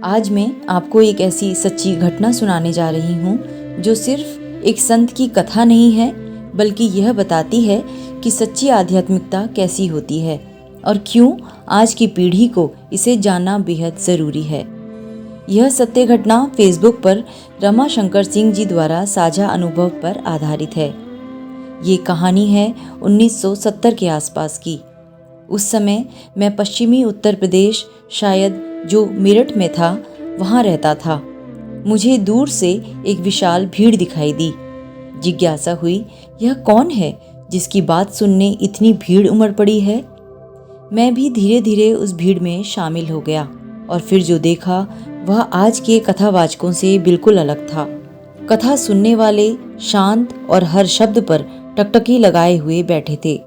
आज मैं आपको एक ऐसी सच्ची घटना सुनाने जा रही हूँ जो सिर्फ एक संत की कथा नहीं है, बल्कि यह बताती है कि सच्ची आध्यात्मिकता कैसी होती है और क्यों आज की पीढ़ी को इसे जानना बेहद ज़रूरी है। यह सत्य घटना फेसबुक पर रमा शंकर सिंह जी द्वारा साझा अनुभव पर आधारित है। ये कहानी है 1970 के आसपास की। उस समय मैं पश्चिमी उत्तर प्रदेश, शायद जो मेरठ में था, वहाँ रहता था। मुझे दूर से एक विशाल भीड़ दिखाई दी। जिज्ञासा हुई, यह कौन है जिसकी बात सुनने इतनी भीड़ उमड़ पड़ी है। मैं भी धीरे धीरे उस भीड़ में शामिल हो गया और फिर जो देखा वह आज के कथावाचकों से बिल्कुल अलग था। कथा सुनने वाले शांत और हर शब्द पर टकटकी लगाए हुए बैठे थे।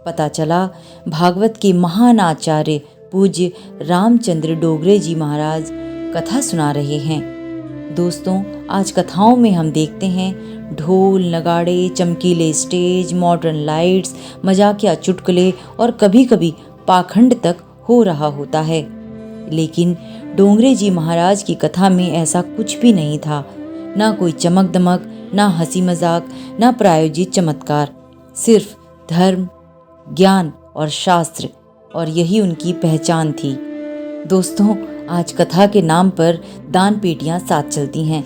पता चला भागवत के महान आचार्य पूज्य रामचंद्र डोगरे जी महाराज कथा सुना रहे हैं। दोस्तों, आज कथाओं में हम देखते हैं ढोल, नगाड़े, चमकीले स्टेज, मॉडर्न लाइट्स, मजाकिया चुटकुले और कभी कभी पाखंड तक हो रहा होता है। लेकिन डोंगरे जी महाराज की कथा में ऐसा कुछ भी नहीं था। ना कोई चमक दमक, ना हंसी मजाक, ना प्रायोजित चमत्कार, सिर्फ धर्म, ज्ञान और शास्त्र, और यही उनकी पहचान थी। दोस्तों, आज कथा के नाम पर दान पेटियां साथ चलती हैं,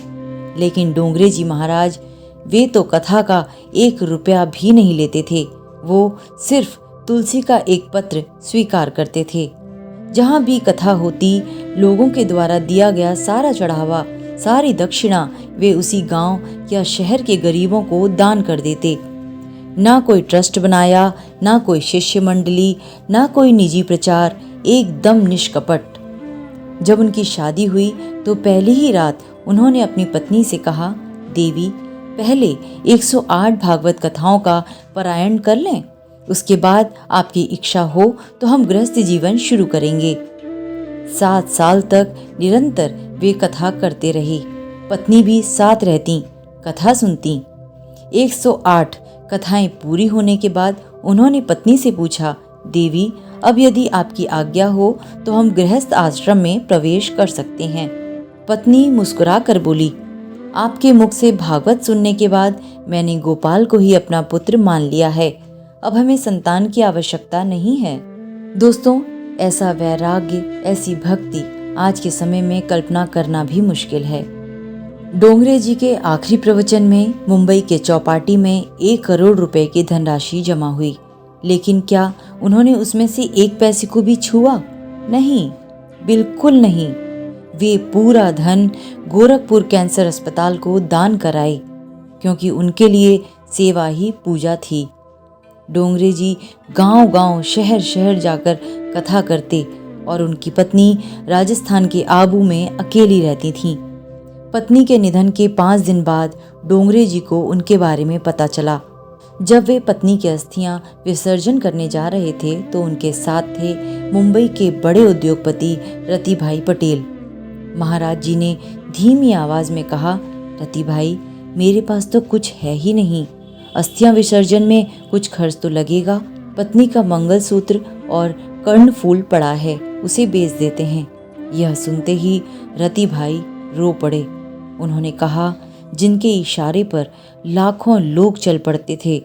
लेकिन डोंगरे जी महाराज वे तो कथा का 1 रुपया भी नहीं लेते थे। वो सिर्फ तुलसी का एक पत्र स्वीकार करते थे। जहाँ भी कथा होती, लोगों के द्वारा दिया गया सारा चढ़ावा, सारी दक्षिणा वे उसी गांव या शहर के गरीबों को दान कर देते। ना कोई ट्रस्ट बनाया, ना कोई शिष्य मंडली, ना कोई निजी प्रचार, एकदम निष्कपट। जब उनकी शादी हुई तो पहली ही रात उन्होंने अपनी पत्नी से कहा, देवी, पहले 108 भागवत कथाओं का पारायण कर लें, उसके बाद आपकी इच्छा हो तो हम गृहस्थ जीवन शुरू करेंगे। 7 साल तक निरंतर वे कथा करते रहे। पत्नी भी साथ रहती, कथा सुनती। 108 कथाएं पूरी होने के बाद उन्होंने पत्नी से पूछा, देवी, अब यदि आपकी आज्ञा हो तो हम गृहस्थ आश्रम में प्रवेश कर सकते हैं। पत्नी मुस्कुरा कर बोली, आपके मुख से भागवत सुनने के बाद मैंने गोपाल को ही अपना पुत्र मान लिया है। अब हमें संतान की आवश्यकता नहीं है। दोस्तों, ऐसा वैराग्य, ऐसी भक्ति आज के समय में कल्पना करना भी मुश्किल है। डोंगरे जी के आखिरी प्रवचन में मुंबई के चौपाटी में 1 करोड़ रुपए की धनराशि जमा हुई, लेकिन क्या उन्होंने उसमें से 1 पैसे को भी छुआ? नहीं, बिल्कुल नहीं। वे पूरा धन गोरखपुर कैंसर अस्पताल को दान कराए, क्योंकि उनके लिए सेवा ही पूजा थी। डोंगरे जी गांव-गांव, शहर-शहर जाकर कथा करते और उनकी पत्नी राजस्थान के आबू में अकेली रहती थीं। पत्नी के निधन के 5 दिन बाद डोंगरे जी को उनके बारे में पता चला। जब वे पत्नी की अस्थियां विसर्जन करने जा रहे थे तो उनके साथ थे मुंबई के बड़े उद्योगपति रति भाई पटेल। महाराज जी ने धीमी आवाज में कहा, रति भाई, मेरे पास तो कुछ है ही नहीं। अस्थियां विसर्जन में कुछ खर्च तो लगेगा। पत्नी का मंगलसूत्र और कर्णफूल पड़ा है, उसे बेच देते हैं। यह सुनते ही रति भाई रो पड़े। उन्होंने कहा, जिनके इशारे पर लाखों लोग चल पड़ते थे,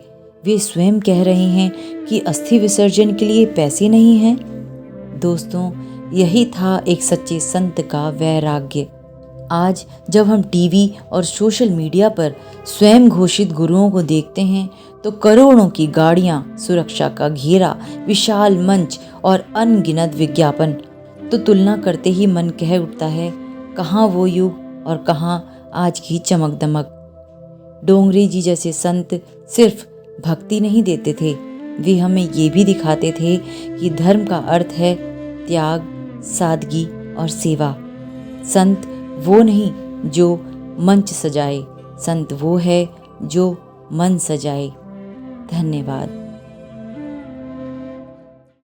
वे स्वयं कह रहे हैं कि अस्थि विसर्जन के लिए पैसे नहीं हैं। दोस्तों, यही था एक सच्चे संत का वैराग्य। आज जब हम टीवी और सोशल मीडिया पर स्वयं घोषित गुरुओं को देखते हैं तो करोड़ों की गाड़ियां, सुरक्षा का घेरा, विशाल मंच और अनगिनत विज्ञापन, तो तुलना करते ही मन कह उठता है, कहाँ वो युग और कहाँ आज की चमक दमक। डोंगरे जी जैसे संत सिर्फ भक्ति नहीं देते थे, वे हमें ये भी दिखाते थे कि धर्म का अर्थ है त्याग, सादगी और सेवा। संत वो नहीं जो मंच सजाए, संत वो है जो मन सजाए। धन्यवाद।